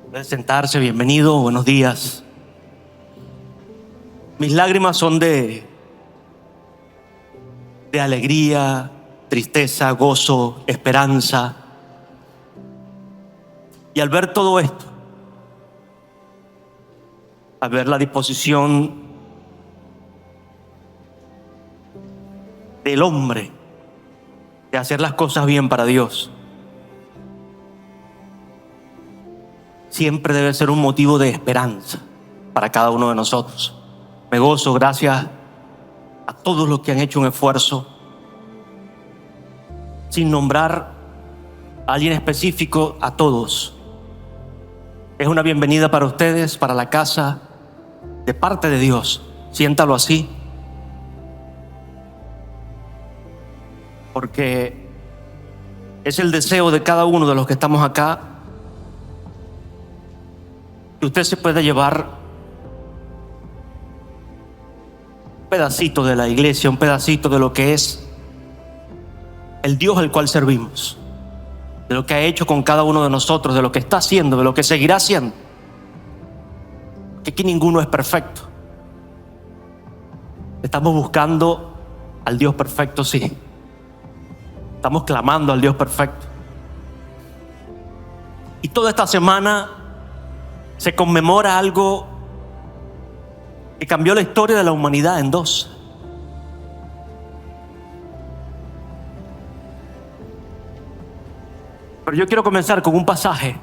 Puede sentarse, bienvenido, buenos días. Mis lágrimas son de alegría, tristeza, gozo, esperanza. Y al ver todo esto, al ver la disposición del hombre de hacer las cosas bien para Dios, siempre debe ser un motivo de esperanza para cada uno de nosotros. Me gozo gracias a todos los que han hecho un esfuerzo, sin nombrar a alguien específico, a todos. Es una bienvenida para ustedes, para la casa, de parte de Dios. Siéntalo así, porque es el deseo de cada uno de los que estamos acá, que usted se pueda llevar un pedacito de la iglesia, un pedacito de lo que es el Dios al cual servimos, de lo que ha hecho con cada uno de nosotros, de lo que está haciendo, de lo que seguirá haciendo. Que aquí ninguno es perfecto. Estamos buscando al Dios perfecto, sí. Estamos clamando al Dios perfecto. Y toda esta semana se conmemora algo que cambió la historia de la humanidad en dos. Pero yo quiero comenzar con un pasaje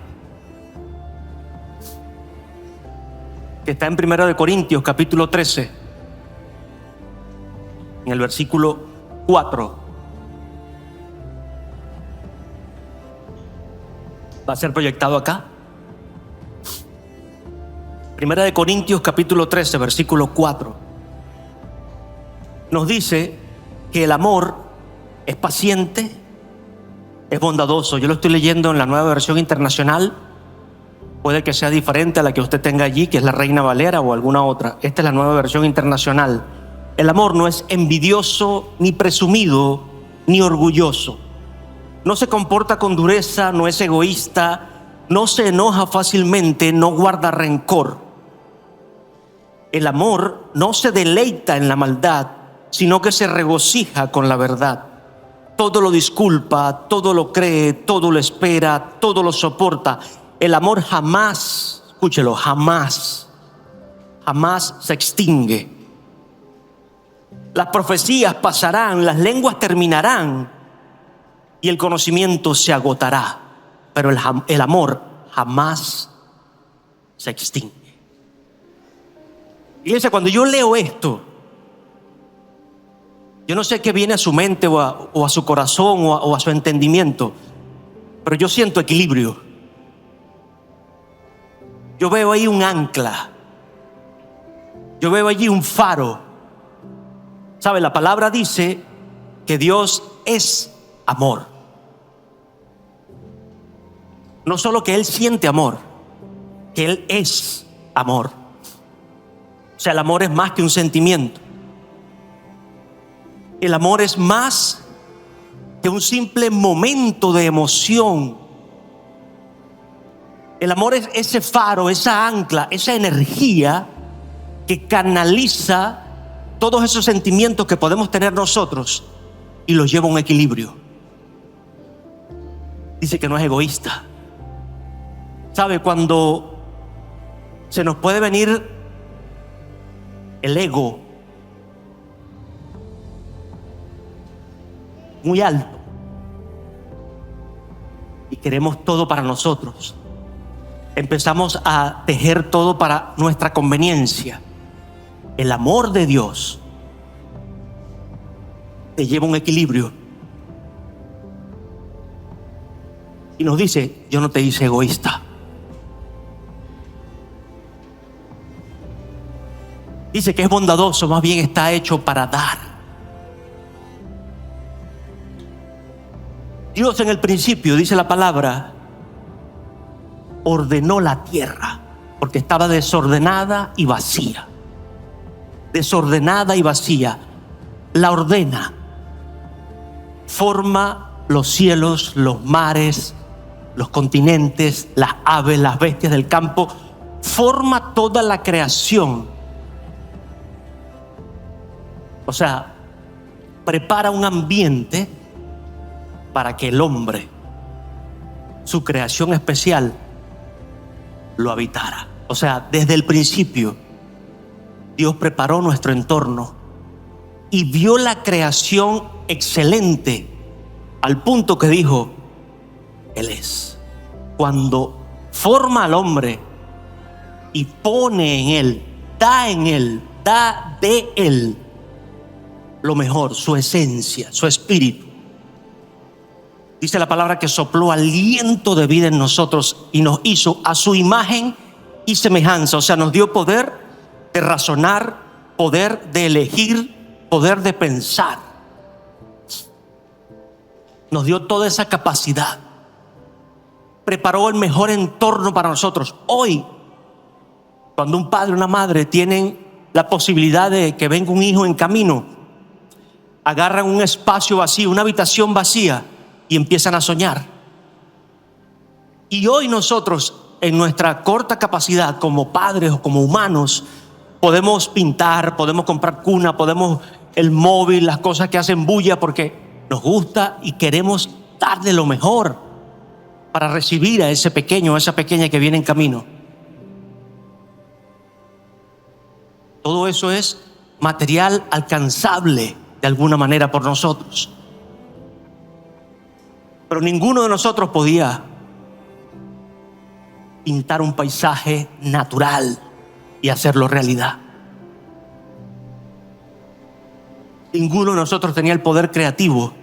que está en 1 Corintios capítulo 13, en el versículo 4. Va a ser proyectado acá. 1 Corintios capítulo 13, versículo 4. Nos dice que el amor es paciente, es bondadoso. Yo lo estoy leyendo en la Nueva Versión Internacional. Puede que sea diferente a la que usted tenga allí, que es la Reina Valera o alguna otra. Esta es la Nueva Versión Internacional. El amor no es envidioso, ni presumido, ni orgulloso. No se comporta con dureza, no es egoísta, no se enoja fácilmente, no guarda rencor. El amor no se deleita en la maldad, sino que se regocija con la verdad. Todo lo disculpa, todo lo cree, todo lo espera, todo lo soporta. El amor jamás, escúchelo, jamás se extingue. Las profecías pasarán, las lenguas terminarán y el conocimiento se agotará, pero el amor jamás se extingue. Iglesia, cuando yo leo esto, yo no sé qué viene a su mente o a su corazón o a su entendimiento, pero yo siento equilibrio. Yo veo ahí un ancla. Yo veo allí un faro. ¿Sabe? La palabra dice que Dios es amor. No solo que Él siente amor, que Él es amor. O sea, el amor es más que un sentimiento. El amor es más que un simple momento de emoción. El amor es ese faro, esa ancla, esa energía que canaliza todos esos sentimientos que podemos tener nosotros y los lleva a un equilibrio. Dice que no es egoísta. ¿Sabe? Cuando se nos puede venir el ego muy alto y queremos todo para nosotros, empezamos a tejer todo para nuestra conveniencia. El amor de Dios te lleva a un equilibrio y nos dice: yo no te hice egoísta. Dice que es bondadoso, más bien está hecho para dar. Dios en el principio, dice la palabra, ordenó la tierra porque estaba desordenada y vacía. Desordenada y vacía. La ordena. Forma los cielos, los mares, los continentes, las aves, las bestias del campo, forma toda la creación. O sea, prepara un ambiente para que el hombre, su creación especial, lo habitara. O sea, desde el principio, Dios preparó nuestro entorno y vio la creación excelente al punto que dijo, Él es. Cuando forma al hombre y pone en él, da de él lo mejor, su esencia, su espíritu. Dice la palabra que sopló aliento de vida en nosotros y nos hizo a su imagen y semejanza. O sea, nos dio poder de razonar, poder de elegir, poder de pensar. Nos dio toda esa capacidad. Preparó el mejor entorno para nosotros. Hoy, cuando un padre o una madre tienen la posibilidad de que venga un hijo en camino, agarran un espacio vacío, una habitación vacía y empiezan a soñar. Y hoy nosotros, en nuestra corta capacidad como padres o como humanos, podemos pintar, podemos comprar cuna, podemos el móvil, las cosas que hacen bulla porque nos gusta y queremos darle lo mejor para recibir a ese pequeño o esa pequeña que viene en camino. Todo eso es material alcanzable de alguna manera por nosotros. Pero ninguno de nosotros podía pintar un paisaje natural y hacerlo realidad. Ninguno de nosotros tenía el poder creativo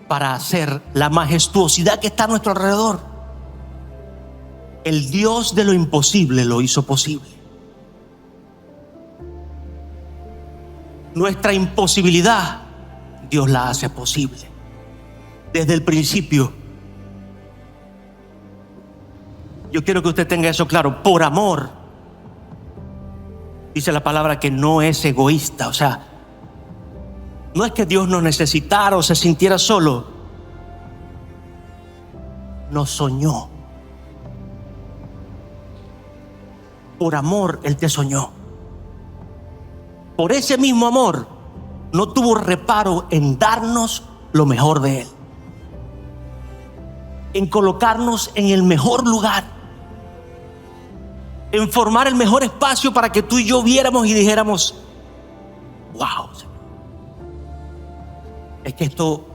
para hacer la majestuosidad que está a nuestro alrededor. El Dios de lo imposible lo hizo posible. Nuestra imposibilidad, Dios la hace posible. Desde el principio. Yo quiero que usted tenga eso claro. Por amor, dice la palabra que no es egoísta. O sea, no es que Dios nos necesitara o se sintiera solo. Nos soñó. Por amor, Él te soñó. Por ese mismo amor, no tuvo reparo en darnos lo mejor de Él, en colocarnos en el mejor lugar, en formar el mejor espacio para que tú y yo viéramos y dijéramos, wow, es que esto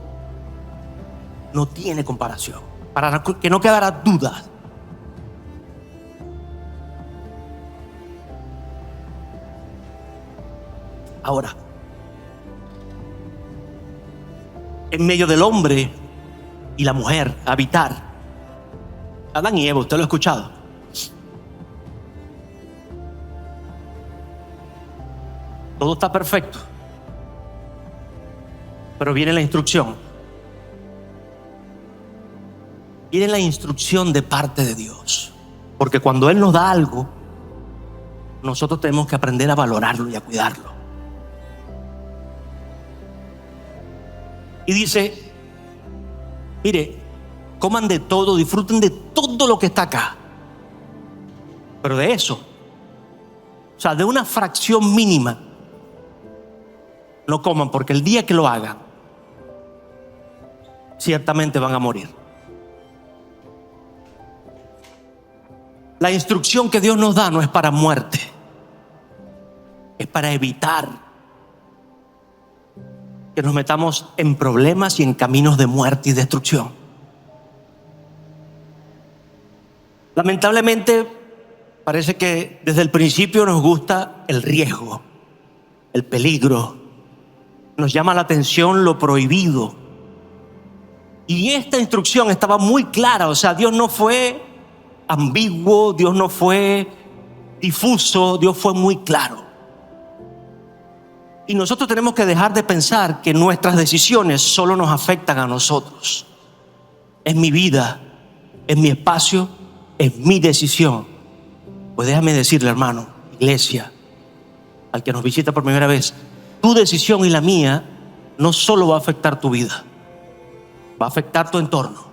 no tiene comparación, para que no quedara duda. Ahora, en medio del hombre y la mujer, habitar. Adán y Eva, usted lo ha escuchado. Todo está perfecto. Pero viene la instrucción. Viene la instrucción de parte de Dios. Porque cuando Él nos da algo, nosotros tenemos que aprender a valorarlo y a cuidarlo. Y dice, mire, coman de todo, disfruten de todo lo que está acá. Pero de eso, o sea, de una fracción mínima, no coman, porque el día que lo hagan, ciertamente van a morir. La instrucción que Dios nos da no es para muerte, es para evitar que nos metamos en problemas y en caminos de muerte y destrucción. Lamentablemente, parece que desde el principio nos gusta el riesgo, el peligro. Nos llama la atención lo prohibido. Y esta instrucción estaba muy clara. O sea, Dios no fue ambiguo, Dios no fue difuso, Dios fue muy claro. Y nosotros tenemos que dejar de pensar que nuestras decisiones solo nos afectan a nosotros. Es mi vida, es mi espacio, es mi decisión. Pues déjame decirle, hermano, iglesia, al que nos visita por primera vez, tu decisión y la mía no solo va a afectar tu vida, va a afectar tu entorno.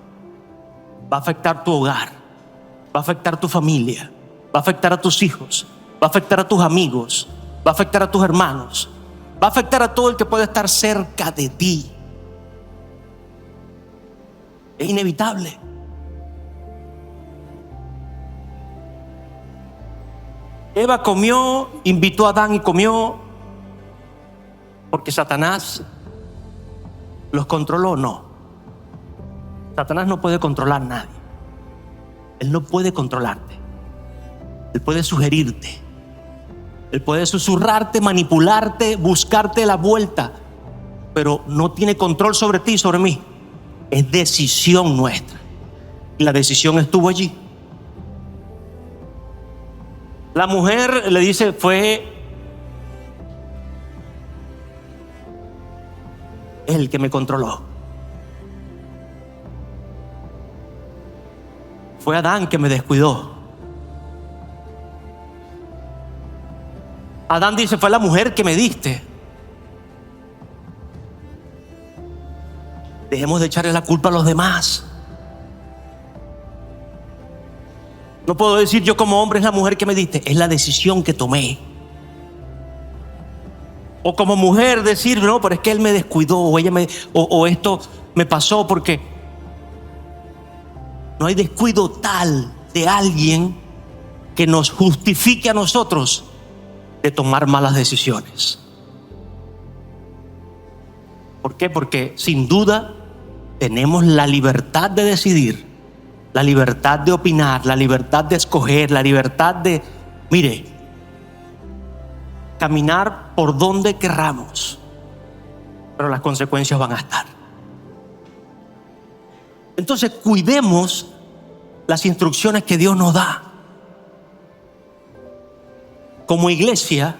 va a afectar tu hogar, va a afectar tu familia, va a afectar a tus hijos, va a afectar a tus amigos, va a afectar a tus hermanos, va a afectar a todo el que puede estar cerca de ti. Es inevitable. Eva comió, invitó a Adán y comió porque Satanás los controló. No, Satanás no puede controlar a nadie. Él no puede controlarte. Él puede sugerirte, él puede susurrarte, manipularte, buscarte la vuelta, pero no tiene control sobre ti y sobre mí. Es decisión nuestra, y la decisión estuvo allí. La mujer le dice, fue él que me controló. Fue Adán que me descuidó. Adán dice, fue la mujer que me diste. Dejemos de echarle la culpa a los demás. No puedo decir yo como hombre es la mujer que me diste, es la decisión que tomé. O como mujer decir, no, pero es que él me descuidó, o ella o esto me pasó, porque no hay descuido tal de alguien que nos justifique a nosotros de tomar malas decisiones. ¿Por qué? Porque sin duda tenemos la libertad de decidir, la libertad de opinar, la libertad de escoger, la libertad de, mire, caminar por donde querramos, pero las consecuencias van a estar. Entonces cuidemos las instrucciones que Dios nos da. Como iglesia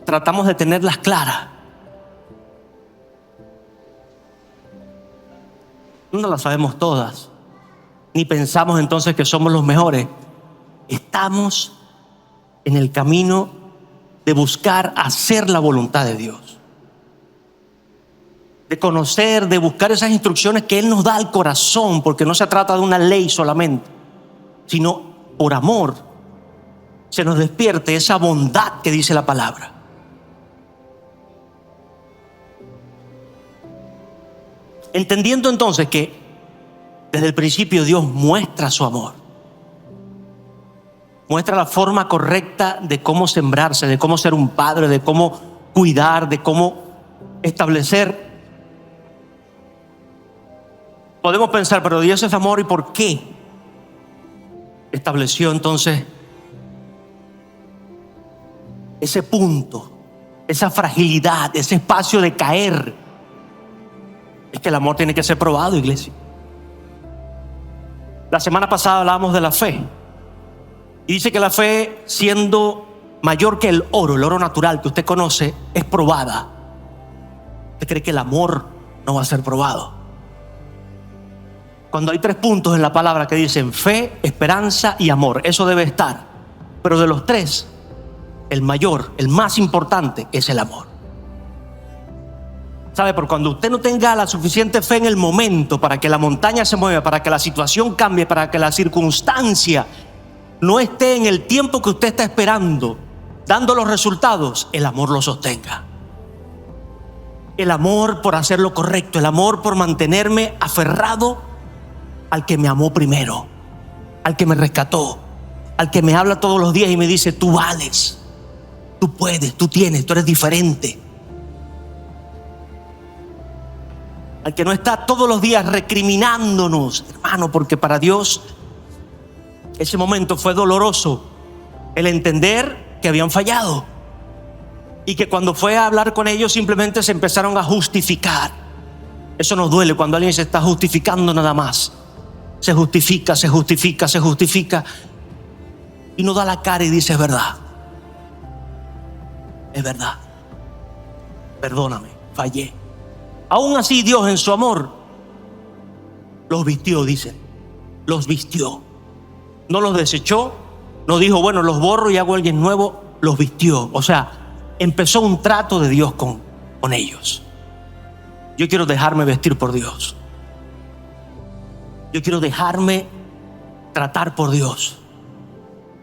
tratamos de tenerlas claras. No las sabemos todas, ni pensamos entonces que somos los mejores. Estamos en el camino de buscar hacer la voluntad de Dios, de conocer, de buscar esas instrucciones que Él nos da al corazón, porque no se trata de una ley solamente, sino por amor se nos despierte esa bondad que dice la palabra. Entendiendo entonces que desde el principio Dios muestra su amor, muestra la forma correcta de cómo sembrarse, de cómo ser un padre, de cómo cuidar, de cómo establecer. Podemos pensar, pero Dios es amor, ¿y por qué estableció entonces ese punto, esa fragilidad, ese espacio de caer? Es que el amor tiene que ser probado, iglesia. La semana pasada hablábamos de la fe. Y dice que la fe, siendo mayor que el oro natural que usted conoce, es probada. ¿Usted cree que el amor no va a ser probado? Cuando hay 3 puntos en la palabra que dicen fe, esperanza y amor, eso debe estar. Pero de los 3, el mayor, el más importante es el amor. ¿Sabe? Porque cuando usted no tenga la suficiente fe en el momento para que la montaña se mueva, para que la situación cambie, para que la circunstancia no esté en el tiempo que usted está esperando, dando los resultados, el amor lo sostenga. El amor por hacer lo correcto, el amor por mantenerme aferrado al que me amó primero, al que me rescató, al que me habla todos los días y me dice, tú vales, tú puedes, tú tienes, tú eres diferente. Al que no está todos los días recriminándonos, hermano, porque para Dios ese momento fue doloroso, el entender que habían fallado y que cuando fue a hablar con ellos simplemente se empezaron a justificar. Eso nos duele cuando alguien se está justificando nada más. Se justifica y no da la cara y dice, es verdad, perdóname, fallé. Aún así Dios en su amor los vistió, dice, los vistió. No los desechó, no dijo, bueno, los borro y hago alguien nuevo, los vistió. O sea, empezó un trato de Dios con ellos. Yo quiero dejarme vestir por Dios. Yo quiero dejarme tratar por Dios.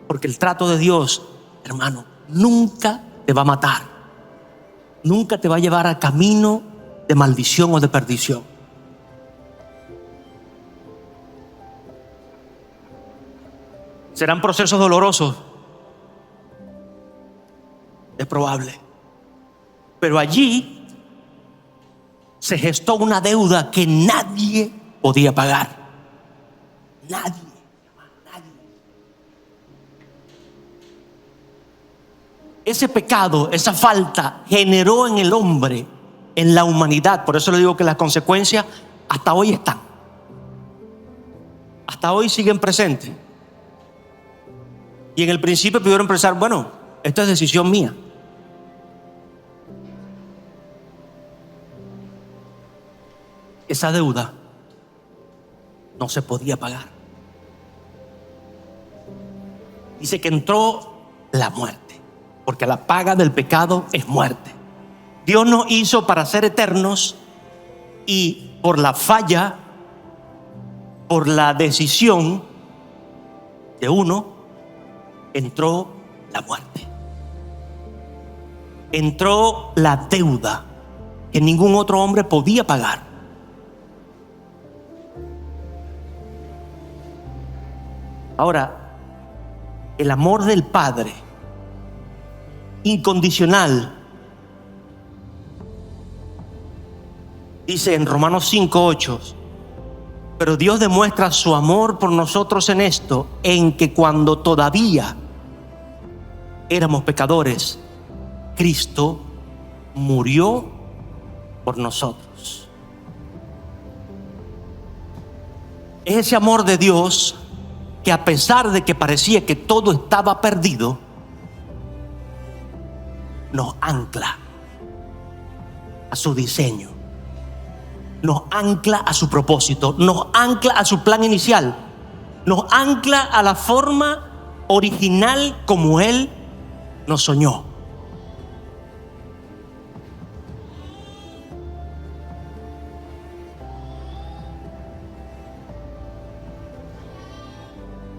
Porque el trato de Dios, hermano, nunca te va a matar. Nunca te va a llevar a camino de maldición o de perdición. ¿Serán procesos dolorosos? Es probable. Pero allí se gestó una deuda que nadie podía pagar. Nadie. Ese pecado, esa falta generó en el hombre, en la humanidad. Por eso le digo que las consecuencias hasta hoy están. Hasta hoy siguen presentes. Y en el principio pudieron pensar, bueno, esto es decisión mía. Esa deuda no se podía pagar. Dice que entró la muerte, porque la paga del pecado es muerte. Dios nos hizo para ser eternos y por la falla, por la decisión de uno, entró la muerte. Entró la deuda que ningún otro hombre podía pagar. Ahora, el amor del Padre, incondicional, dice en Romanos 5:8, pero Dios demuestra su amor por nosotros en esto, en que cuando todavía éramos pecadores, Cristo murió por nosotros. Es ese amor de Dios que, a pesar de que parecía que todo estaba perdido, nos ancla a su diseño, nos ancla a su propósito, nos ancla a su plan inicial, nos ancla a la forma original como Él nos soñó.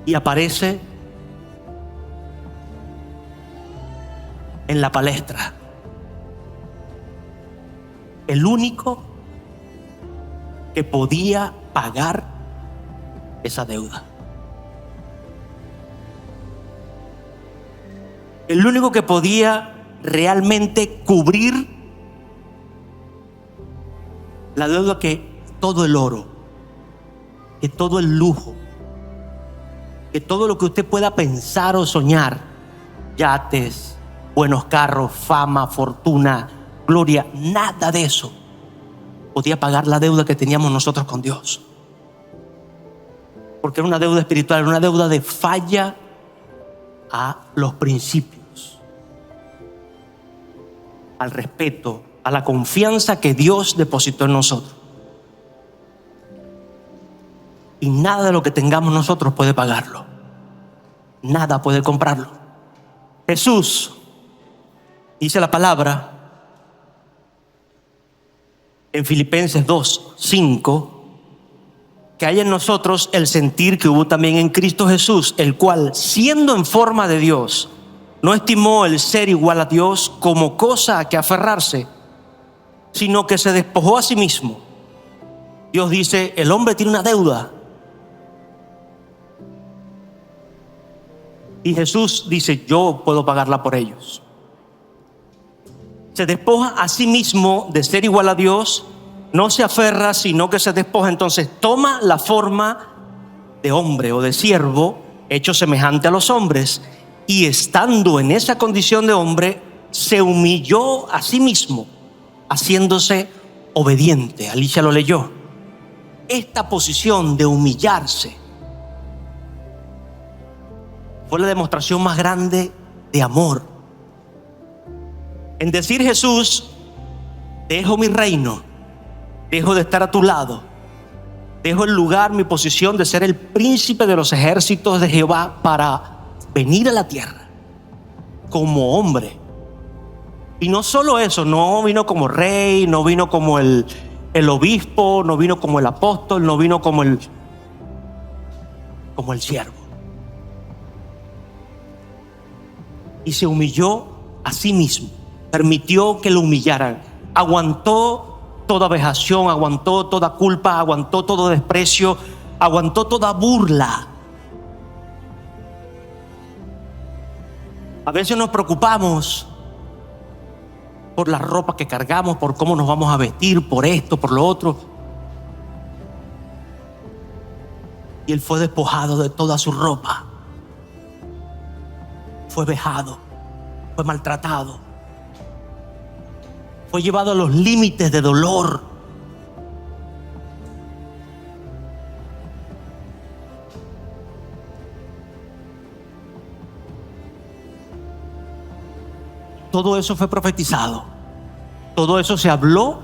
Y aparece en la palestra el único que podía pagar esa deuda. El único que podía realmente cubrir la deuda que todo el oro, que todo el lujo, que todo lo que usted pueda pensar o soñar, yates, buenos carros, fama, fortuna, gloria, nada de eso podía pagar la deuda que teníamos nosotros con Dios. Porque era una deuda espiritual, era una deuda de falla a los principios, al respeto, a la confianza que Dios depositó en nosotros. Y nada de lo que tengamos nosotros puede pagarlo. Nada puede comprarlo. Jesús, dice la palabra en Filipenses 2:5, que hay en nosotros el sentir que hubo también en Cristo Jesús, el cual, siendo en forma de Dios, no estimó el ser igual a Dios como cosa a que aferrarse, sino que se despojó a sí mismo. Dios dice, el hombre tiene una deuda. Y Jesús dice, yo puedo pagarla por ellos. Se despoja a sí mismo de ser igual a Dios, no se aferra, sino que se despoja. Entonces toma la forma de hombre o de siervo, hecho semejante a los hombres, y estando en esa condición de hombre, se humilló a sí mismo, haciéndose obediente. Alicia lo leyó. Esta posición de humillarse fue la demostración más grande de amor. En decir, Jesús, dejo mi reino, dejo de estar a tu lado, dejo el lugar, mi posición de ser el príncipe de los ejércitos de Jehová para venir a la tierra como hombre. Y no solo eso, no vino como rey, no vino como el obispo, no vino como el apóstol, no vino como el como el siervo. Y se humilló a sí mismo, permitió que lo humillaran, aguantó toda vejación, aguantó toda culpa, aguantó todo desprecio, aguantó toda burla. A veces nos preocupamos por la ropa que cargamos, por cómo nos vamos a vestir, por esto, por lo otro. Y él fue despojado de toda su ropa. Fue vejado, fue maltratado, fue llevado a los límites de dolor. Todo eso fue profetizado. Todo eso se habló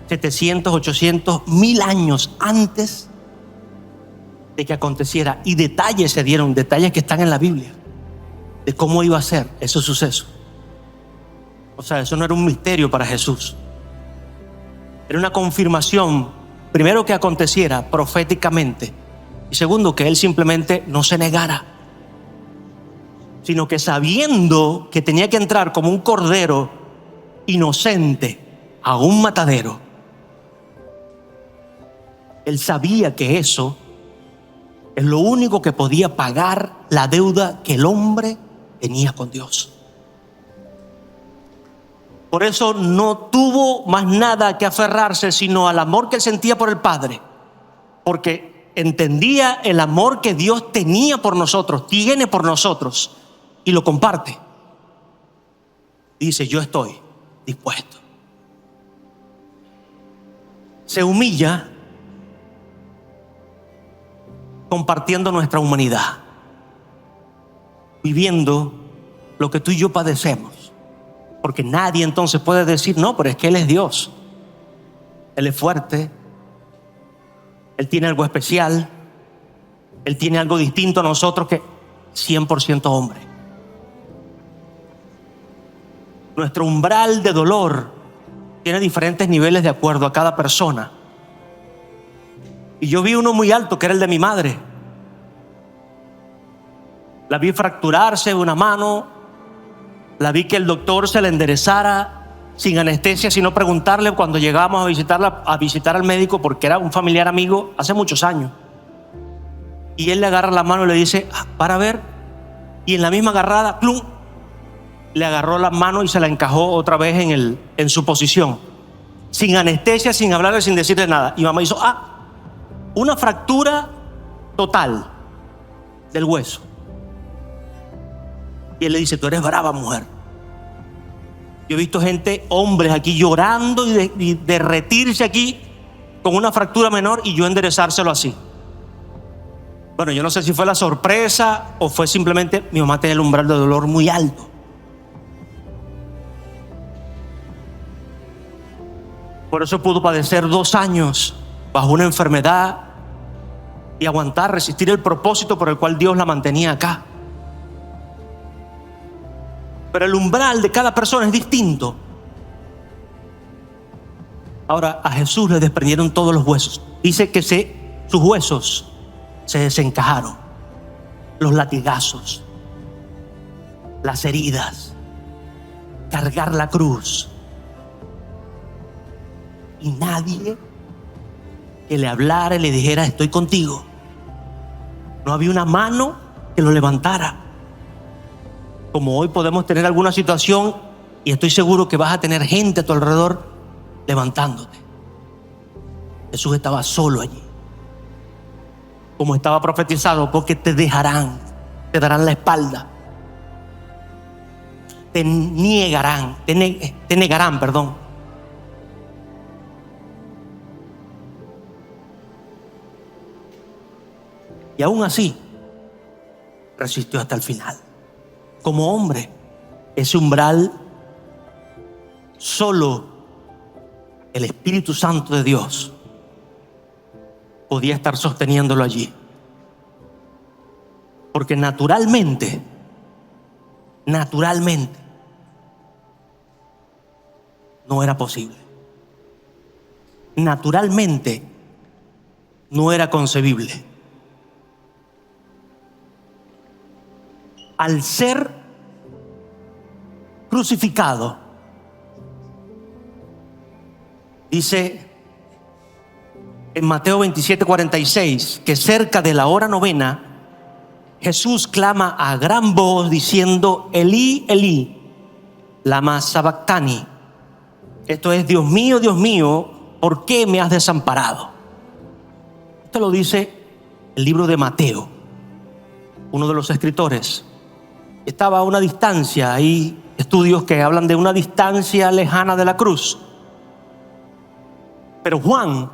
700, 800, 1000 años antes de que aconteciera. Y detalles se dieron, detalles que están en la Biblia, de cómo iba a ser ese suceso. O sea, eso no era un misterio para Jesús. Era una confirmación, primero, que aconteciera proféticamente, y segundo, que él simplemente no se negara, sino que sabiendo que tenía que entrar como un cordero inocente a un matadero, él sabía que eso es lo único que podía pagar la deuda que el hombre tenía con Dios. Por eso no tuvo más nada que aferrarse sino al amor que él sentía por el Padre, porque entendía el amor que Dios tenía por nosotros, tiene por nosotros, y lo comparte. Dice: yo estoy dispuesto. Se humilla compartiendo nuestra humanidad, viviendo lo que tú y yo padecemos, porque nadie entonces puede decir: no, pero es que Él es Dios, Él es fuerte, Él tiene algo especial, Él tiene algo distinto a nosotros, que 100% hombre. Nuestro umbral de dolor tiene diferentes niveles de acuerdo a cada persona. Y yo vi uno muy alto, que era el de mi madre. La vi fracturarse una mano, la vi que el doctor se la enderezara sin anestesia, sino preguntarle cuando llegábamos a visitar al médico, porque era un familiar amigo hace muchos años. Y él le agarra la mano y le dice: para ver. Y en la misma agarrada, ¡plum!, le agarró la mano y se la encajó otra vez en su posición, sin anestesia, sin hablarle, sin decirle nada. Y mamá hizo: una fractura total del hueso. Y él le dice: tú eres brava, mujer. Yo he visto gente, hombres aquí llorando y derretirse aquí con una fractura menor, y yo enderezárselo así. Bueno, yo no sé si fue la sorpresa o fue simplemente mi mamá tenía el umbral de dolor muy alto. Por eso pudo padecer 2 años bajo una enfermedad y aguantar, resistir el propósito por el cual Dios la mantenía acá. Pero el umbral de cada persona es distinto. Ahora, a Jesús le desprendieron todos los huesos. Dice que sus huesos se desencajaron. Los latigazos, las heridas, cargar la cruz. Y nadie que le hablara y le dijera: estoy contigo. No había una mano que lo levantara. Como hoy podemos tener alguna situación, y estoy seguro que vas a tener gente a tu alrededor levantándote. Jesús estaba solo allí, como estaba profetizado, porque te dejarán, te darán la espalda, te negarán, perdón. Y aún así resistió hasta el final. Como hombre, ese umbral solo el Espíritu Santo de Dios podía estar sosteniéndolo allí. Porque naturalmente no era posible. Naturalmente no era concebible. al ser crucificado, dice en Mateo 27:46 que cerca de la hora novena Jesús clama a gran voz diciendo: Elí, Elí, lama sabactani. Esto es: Dios mío, ¿por qué me has desamparado? Esto lo dice el libro de Mateo, uno de los escritores. Estaba a una distancia, hay estudios que hablan de una distancia lejana de la cruz. Pero Juan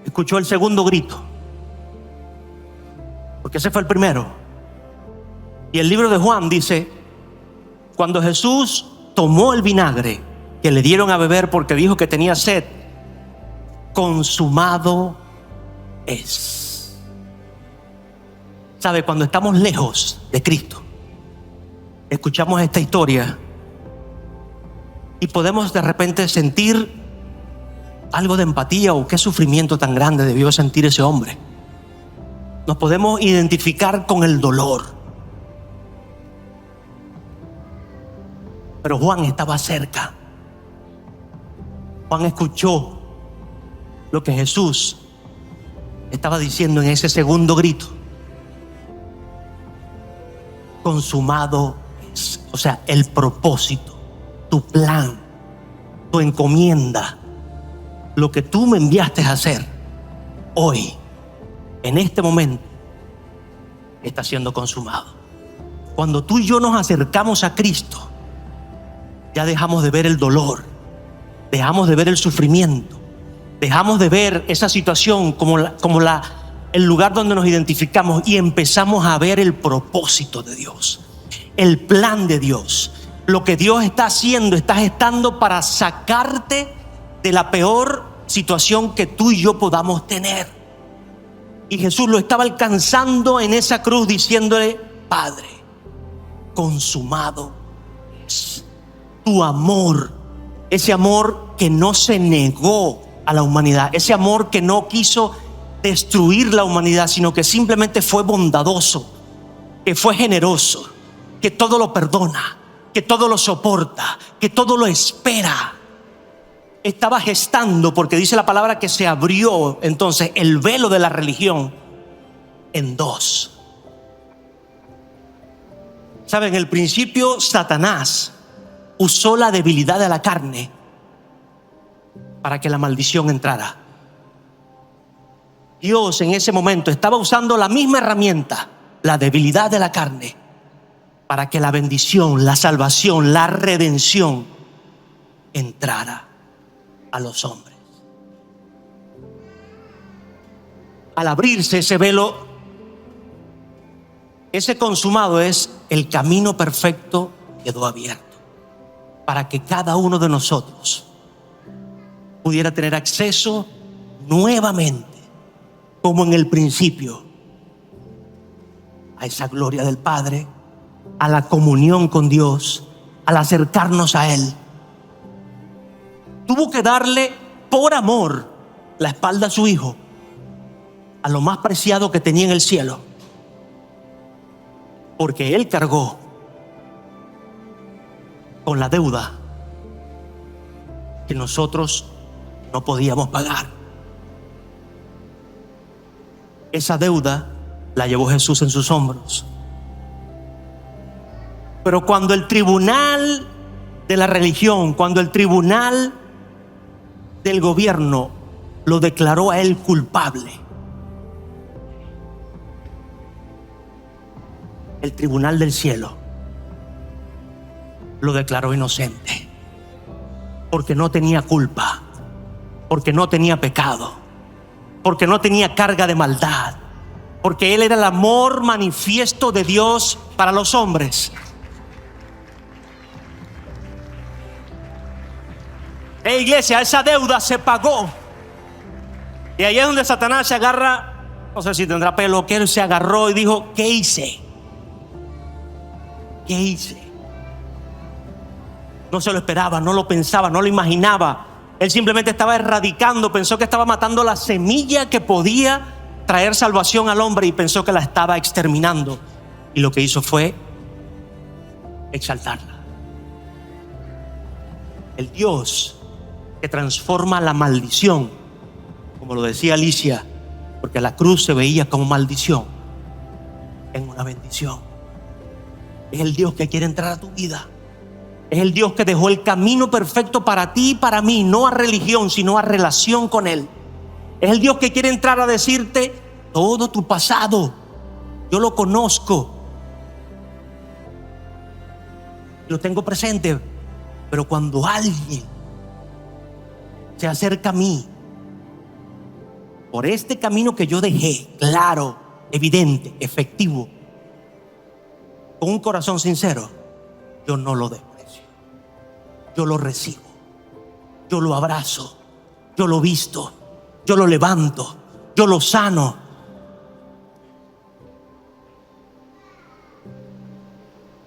escuchó el segundo grito, porque ese fue el primero. Y el libro de Juan dice: cuando Jesús tomó el vinagre que le dieron a beber porque dijo que tenía sed, consumado es. ¿Sabe? Cuando estamos lejos de Cristo, escuchamos esta historia y podemos de repente sentir algo de empatía, o qué sufrimiento tan grande debió sentir ese hombre. Nos podemos identificar con el dolor. Pero Juan estaba cerca. Juan escuchó lo que Jesús estaba diciendo en ese segundo grito: consumado es. O sea, el propósito, tu plan, tu encomienda, lo que tú me enviaste a hacer hoy, en este momento, está siendo consumado. Cuando tú y yo nos acercamos a Cristo, ya dejamos de ver el dolor, dejamos de ver el sufrimiento, dejamos de ver esa situación como el lugar donde nos identificamos, y empezamos a ver el propósito de Dios, el plan de Dios. Lo que Dios está haciendo, está gestando para sacarte de la peor situación que tú y yo podamos tener. Y Jesús lo estaba alcanzando en esa cruz diciéndole: Padre, consumado es. Tu amor, ese amor que no se negó a la humanidad, ese amor que no quiso destruir la humanidad, sino que simplemente fue bondadoso, que fue generoso, que todo lo perdona, que todo lo soporta, que todo lo espera. Estaba gestando, porque dice la palabra que se abrió entonces el velo de la religión en dos. ¿Saben? En el principio Satanás usó la debilidad de la carne para que la maldición entrara. Dios en ese momento estaba usando la misma herramienta, la debilidad de la carne, para que la bendición, la salvación, la redención entrara a los hombres. Al abrirse ese velo, ese consumado es: el camino perfecto quedó abierto para que cada uno de nosotros pudiera tener acceso nuevamente, como en el principio, a esa gloria del Padre, a la comunión con Dios, al acercarnos a Él. Tuvo que darle por amor la espalda a su hijo, a lo más preciado que tenía en el cielo, porque Él cargó con la deuda que nosotros no podíamos pagar. Esa deuda la llevó Jesús en sus hombros. Pero cuando el tribunal de la religión, cuando el tribunal del gobierno lo declaró a él culpable, el tribunal del cielo lo declaró inocente, porque no tenía culpa, porque no tenía pecado, porque no tenía carga de maldad, porque Él era el amor manifiesto de Dios para los hombres. Iglesia, esa deuda se pagó. Y ahí es donde Satanás se agarra, no sé si tendrá pelo, que él se agarró y dijo: ¿qué hice? ¿Qué hice? No se lo esperaba, no lo pensaba, no lo imaginaba. Él simplemente estaba erradicando, pensó que estaba matando la semilla que podía traer salvación al hombre, y pensó que la estaba exterminando. y lo que hizo fue exaltarla. El Dios que transforma la maldición, como lo decía Alicia, porque la cruz se veía como maldición, en una bendición. Es el Dios que quiere entrar a tu vida. Es el Dios que dejó el camino perfecto para ti y para mí, no a religión, sino a relación con Él. Es el Dios que quiere entrar a decirte: todo tu pasado, yo lo conozco, lo tengo presente, pero cuando alguien se acerca a mí por este camino que yo dejé, claro, evidente, efectivo, con un corazón sincero, yo no lo desprecio, yo lo recibo, yo lo abrazo, yo lo visto, yo lo levanto, yo lo sano.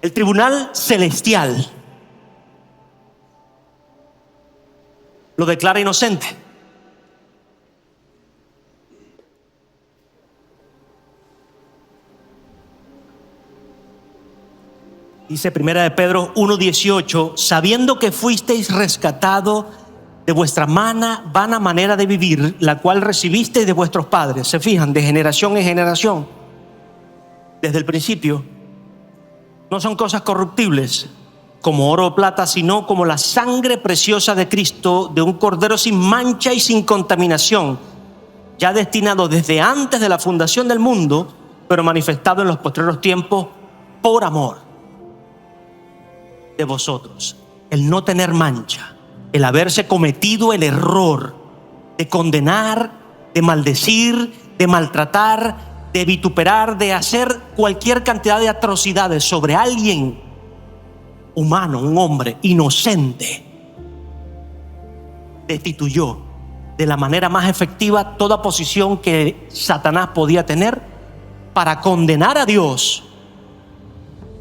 El tribunal celestial lo declara inocente. Dice Primera de Pedro 1:18: sabiendo que fuisteis rescatado de vuestra vana manera de vivir, la cual recibisteis de vuestros padres. Se fijan, de generación en generación, desde el principio. No son cosas corruptibles como oro o plata, sino como la sangre preciosa de Cristo, de un cordero sin mancha y sin contaminación, ya destinado desde antes de la fundación del mundo, pero manifestado en los postreros tiempos por amor de vosotros. El no tener mancha, el haberse cometido el error de condenar, de maldecir, de maltratar, de vituperar, de hacer cualquier cantidad de atrocidades sobre alguien humano, un hombre inocente, destituyó de la manera más efectiva toda posición que Satanás podía tener para condenar a Dios,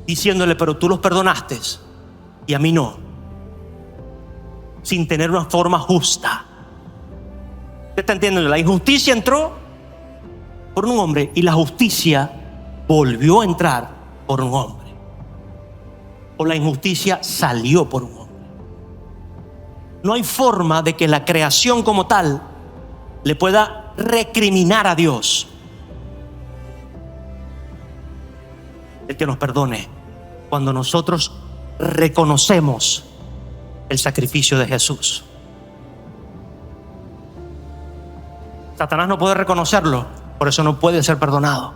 diciéndole: pero tú los perdonaste y a mí no, sin tener una forma justa. ¿Usted está entendiendo? La injusticia entró por un hombre y la justicia volvió a entrar por un hombre. O la injusticia salió por un hombre. No hay forma de que la creación como tal le pueda recriminar a Dios el que nos perdone cuando nosotros reconocemos el sacrificio de Jesús. Satanás no puede reconocerlo, por eso no puede ser perdonado.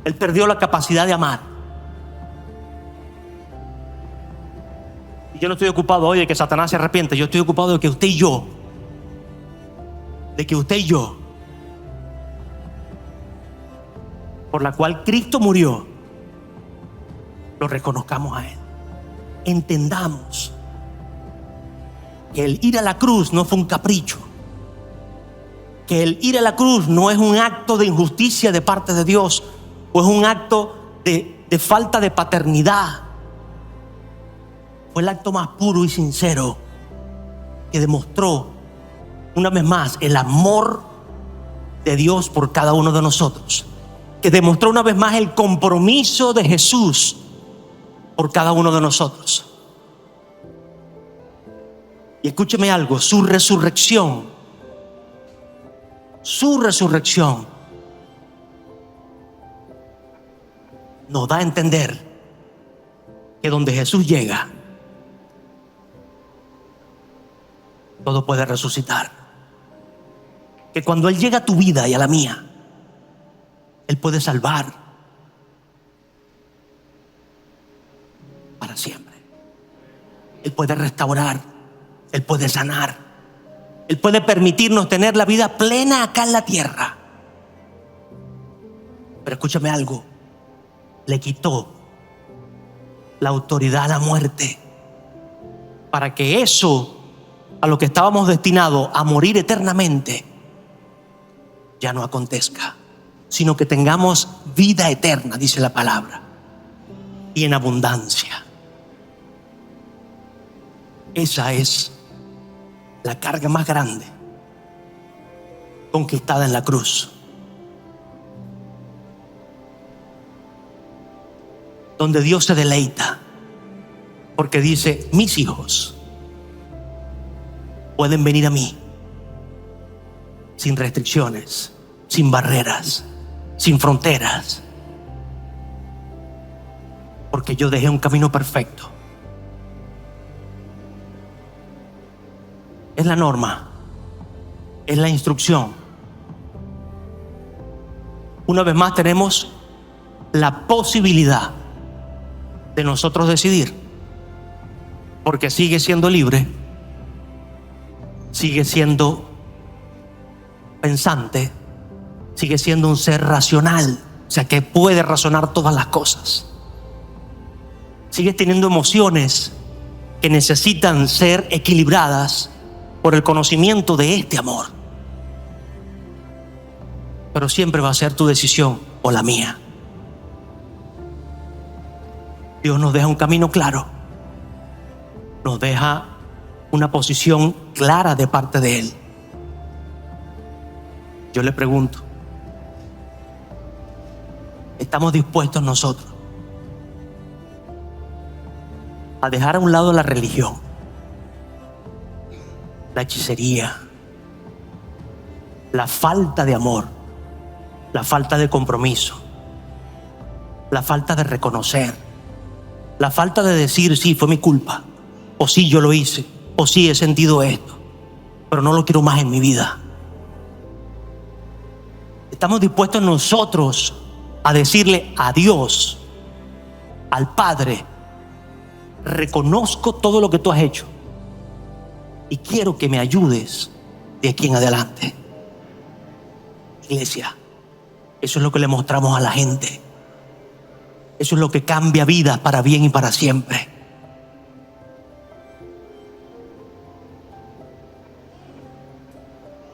Él perdió la capacidad de amar. Y yo no estoy ocupado hoy de que Satanás se arrepiente. Yo estoy ocupado de que usted y yo, por la cual Cristo murió, lo reconozcamos a Él. Entendamos que el ir a la cruz no fue un capricho, que el ir a la cruz no es un acto de injusticia de parte de Dios, o es un acto de falta de paternidad. Fue el acto más puro y sincero que demostró una vez más el amor de Dios por cada uno de nosotros, que demostró una vez más el compromiso de Jesús por cada uno de nosotros. Y escúcheme algo: su resurrección nos da a entender que donde Jesús llega, todo puede resucitar. Que cuando Él llega a tu vida y a la mía, Él puede salvar para siempre. Él puede restaurar, Él puede sanar, Él puede permitirnos tener la vida plena acá en la tierra. Pero escúchame algo: le quitó la autoridad a la muerte, para que eso a lo que estábamos destinados a morir eternamente ya no acontezca, sino que tengamos vida eterna, dice la palabra, y en abundancia. Esa es la carga más grande conquistada en la cruz. donde Dios se deleita, porque dice: mis hijos pueden venir a mí sin restricciones, sin barreras, sin fronteras, porque yo dejé un camino perfecto. Es la norma, es la instrucción. Una vez más tenemos la posibilidad de nosotros decidir, porque sigue siendo libre, sigue siendo pensante, sigue siendo un ser racional, o sea que puede razonar todas las cosas. Sigue teniendo emociones que necesitan ser equilibradas por el conocimiento de este amor. Pero siempre va a ser tu decisión o la mía. Dios nos deja un camino claro, nos deja una posición clara de parte de Él. Yo le pregunto: ¿estamos dispuestos nosotros a dejar a un lado la religión, la hechicería, la falta de amor, la falta de compromiso, la falta de reconocer, la falta de decir sí, fue mi culpa, o sí, yo lo hice, o sí, he sentido esto, pero no lo quiero más en mi vida? Estamos dispuestos nosotros a decirle a Dios, al Padre: reconozco todo lo que tú has hecho y quiero que me ayudes de aquí en adelante. Iglesia, eso es lo que le mostramos a la gente. Eso es lo que cambia vidas para bien y para siempre.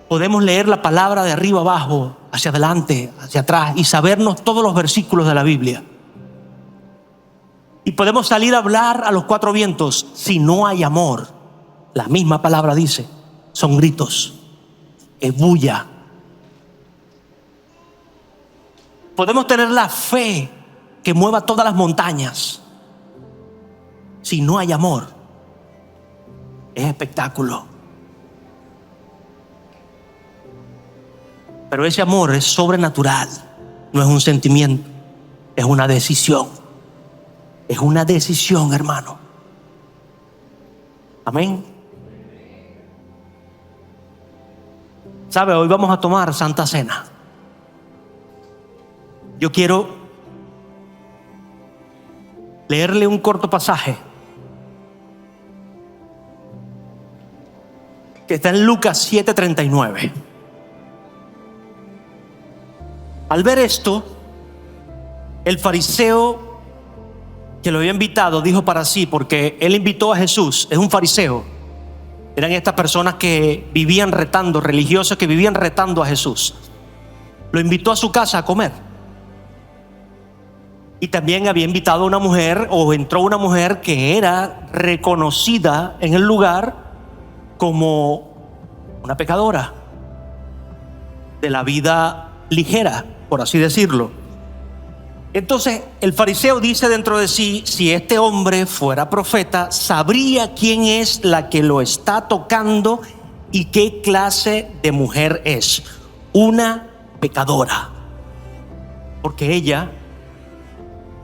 Podemos leer la palabra de arriba abajo, hacia adelante, hacia atrás, y sabernos todos los versículos de la Biblia. Y podemos salir a hablar a los cuatro vientos. Si no hay amor, la misma palabra dice, son gritos, es bulla. Podemos tener la fe que mueva todas las montañas. Si no hay amor, es espectáculo. Pero ese amor es sobrenatural, no es un sentimiento, es una decisión. Es una decisión, hermano. Amén. ¿Sabe? Hoy vamos a tomar Santa Cena. Yo quiero leerle un corto pasaje que está en Lucas 7:39. Al ver esto, el fariseo que lo había invitado dijo para sí, porque él invitó a Jesús, es un fariseo. Eran estas personas que vivían retando, religiosos que vivían retando a Jesús. Lo invitó a su casa a comer. Y también había invitado a una mujer, o entró una mujer que era reconocida en el lugar como una pecadora de la vida ligera, por así decirlo. Entonces el fariseo dice dentro de sí: si este hombre fuera profeta, sabría quién es la que lo está tocando y qué clase de mujer es. Una pecadora. Porque ella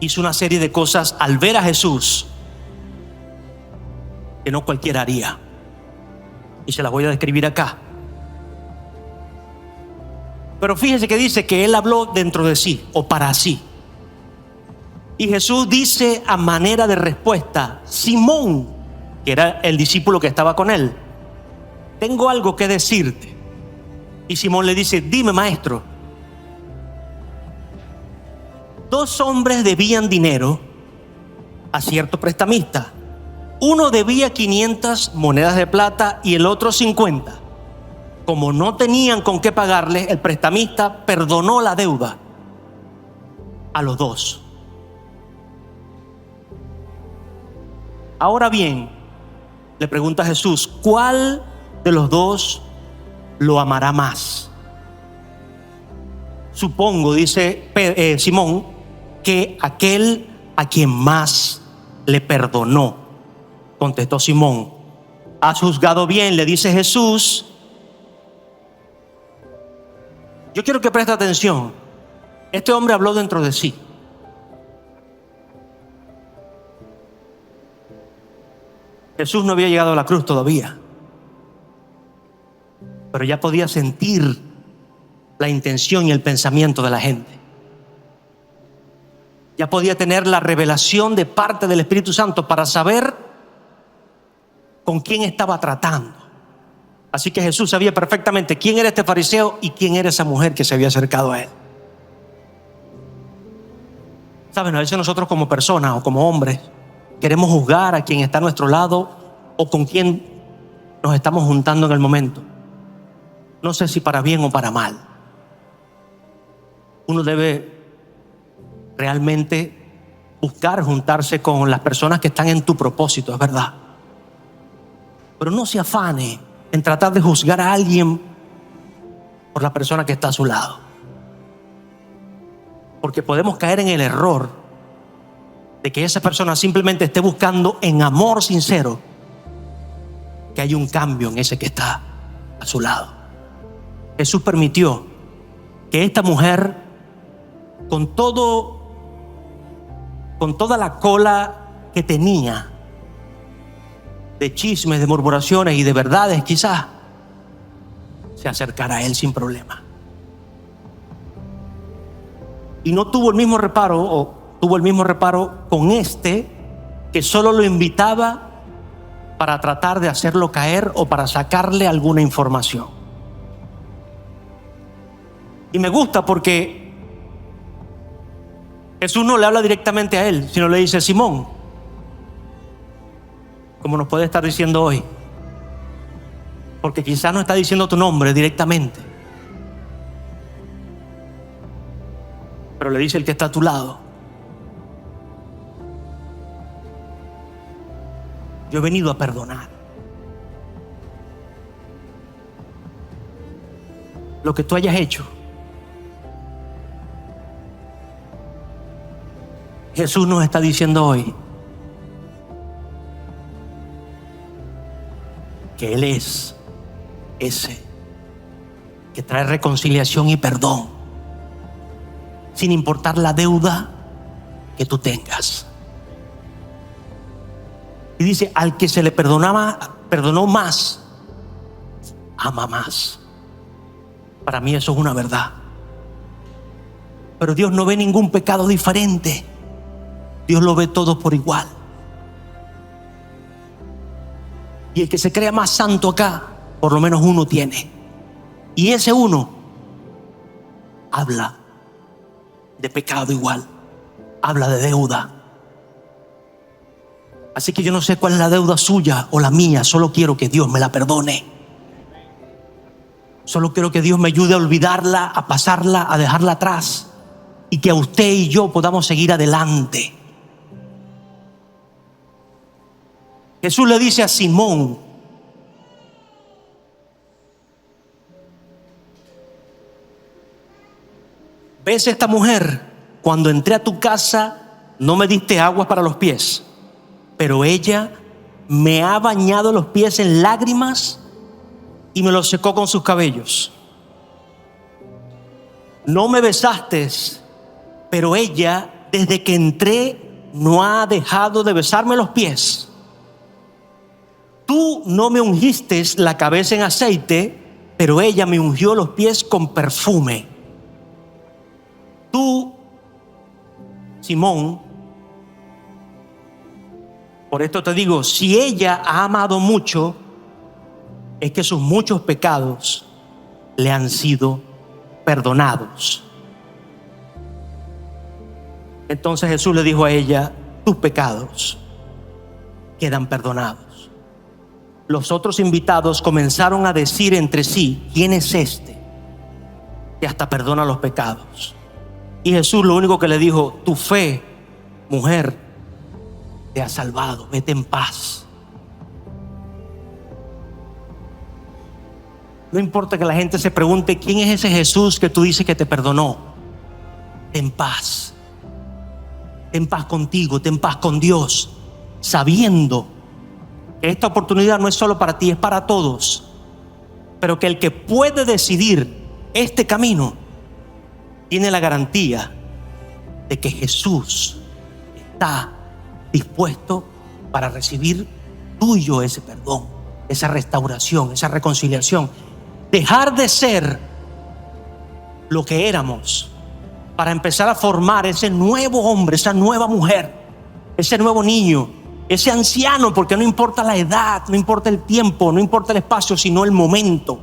hizo una serie de cosas al ver a Jesús que no cualquiera haría. Y se las voy a describir acá. Pero fíjese que dice que él habló dentro de sí, o para sí. Y Jesús dice a manera de respuesta: Simón, que era el discípulo que estaba con él, tengo algo que decirte. Y Simón le dice: dime, maestro. Dos hombres debían dinero a cierto prestamista. Uno debía 500 monedas de plata y el otro 50. Como no tenían con qué pagarle, el prestamista perdonó la deuda a los dos. Ahora bien, le pregunta Jesús: ¿cuál de los dos lo amará más? Supongo, dice Simón, que aquel a quien más le perdonó. Contestó Simón. Has juzgado bien, le dice Jesús. Yo quiero que preste atención. Este hombre habló dentro de sí. Jesús no había llegado a la cruz todavía, pero ya podía sentir la intención y el pensamiento de la gente. Ya podía tener la revelación de parte del Espíritu Santo para saber con quién estaba tratando. Así que Jesús sabía perfectamente quién era este fariseo y quién era esa mujer que se había acercado a él. Saben, a veces nosotros como personas o como hombres queremos juzgar a quien está a nuestro lado o con quien nos estamos juntando en el momento. No sé si para bien o para mal. Uno debe realmente buscar juntarse con las personas que están en tu propósito, es verdad. Pero no se afane en tratar de juzgar a alguien por la persona que está a su lado. Porque podemos caer en el error de que esa persona simplemente esté buscando en amor sincero que haya un cambio en ese que está a su lado. Jesús permitió que esta mujer, con toda la cola que tenía de chismes, de murmuraciones y de verdades, quizás se acercara a él sin problema. Y no tuvo el mismo reparo, o tuvo el mismo reparo con este, que solo lo invitaba para tratar de hacerlo caer o para sacarle alguna información. Y me gusta porque Jesús no le habla directamente a él, sino le dice: Simón, como nos puede estar diciendo hoy, porque quizás no está diciendo tu nombre directamente, pero le dice el que está a tu lado: yo he venido a perdonar. Lo que tú hayas hecho, Jesús nos está diciendo hoy que Él es ese que trae reconciliación y perdón, sin importar la deuda que tú tengas. Y dice: al que se le perdonó más, ama más. Para mí eso es una verdad. Pero Dios no ve ningún pecado diferente. Dios lo ve todo por igual. Y el que se crea más santo acá, por lo menos uno tiene. Y ese uno habla de pecado igual, habla de deuda. Así que yo no sé cuál es la deuda suya o la mía, solo quiero que Dios me la perdone. Solo quiero que Dios me ayude a olvidarla, a pasarla, a dejarla atrás, y que a usted y yo podamos seguir adelante. Jesús le dice a Simón: ¿ves esta mujer? Cuando entré a tu casa no me diste aguas para los pies, pero ella me ha bañado los pies en lágrimas y me los secó con sus cabellos. No me besaste, pero ella, desde que entré, no ha dejado de besarme los pies. Tú no me ungiste la cabeza en aceite, pero ella me ungió los pies con perfume. Tú, Simón, por esto te digo, si ella ha amado mucho, es que sus muchos pecados le han sido perdonados. Entonces Jesús le dijo a ella: tus pecados quedan perdonados. Los otros invitados comenzaron a decir entre sí: ¿quién es este que hasta perdona los pecados? Y Jesús lo único que le dijo: tu fe, mujer, te ha salvado, vete en paz. No importa que la gente se pregunte: ¿quién es ese Jesús que tú dices que te perdonó? En paz. ten paz contigo, ten paz con Dios, sabiendo que esta oportunidad no es solo para ti, es para todos, pero que el que puede decidir este camino tiene la garantía de que Jesús está dispuesto para recibir tuyo ese perdón, esa restauración, esa reconciliación. Dejar de ser lo que éramos para empezar a formar ese nuevo hombre, esa nueva mujer, ese nuevo niño, ese anciano, porque no importa la edad, no importa el tiempo, no importa el espacio, sino el momento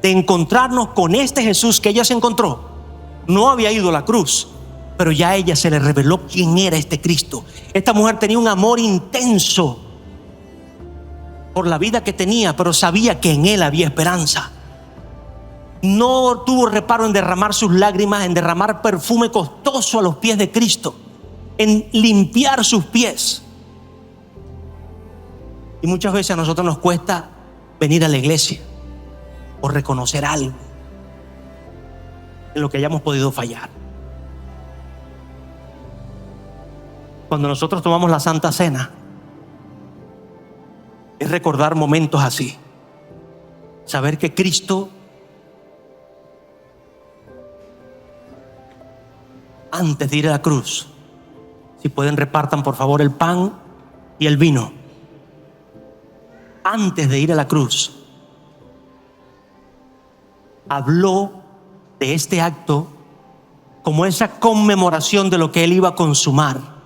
de encontrarnos con este Jesús que ella se encontró. No había ido a la cruz, pero ya a ella se le reveló quién era este Cristo. Esta mujer tenía un amor intenso por la vida que tenía, pero sabía que en él había esperanza. No tuvo reparo en derramar sus lágrimas, en derramar perfume costoso a los pies de Cristo, en limpiar sus pies. Y muchas veces a nosotros nos cuesta venir a la iglesia o reconocer algo en lo que hayamos podido fallar. Cuando nosotros tomamos la Santa Cena, es recordar momentos así. Saber que Cristo, antes de ir a la cruz, si pueden repartan por favor el pan y el vino. Antes de ir a la cruz, habló de este acto como esa conmemoración de lo que él iba a consumar.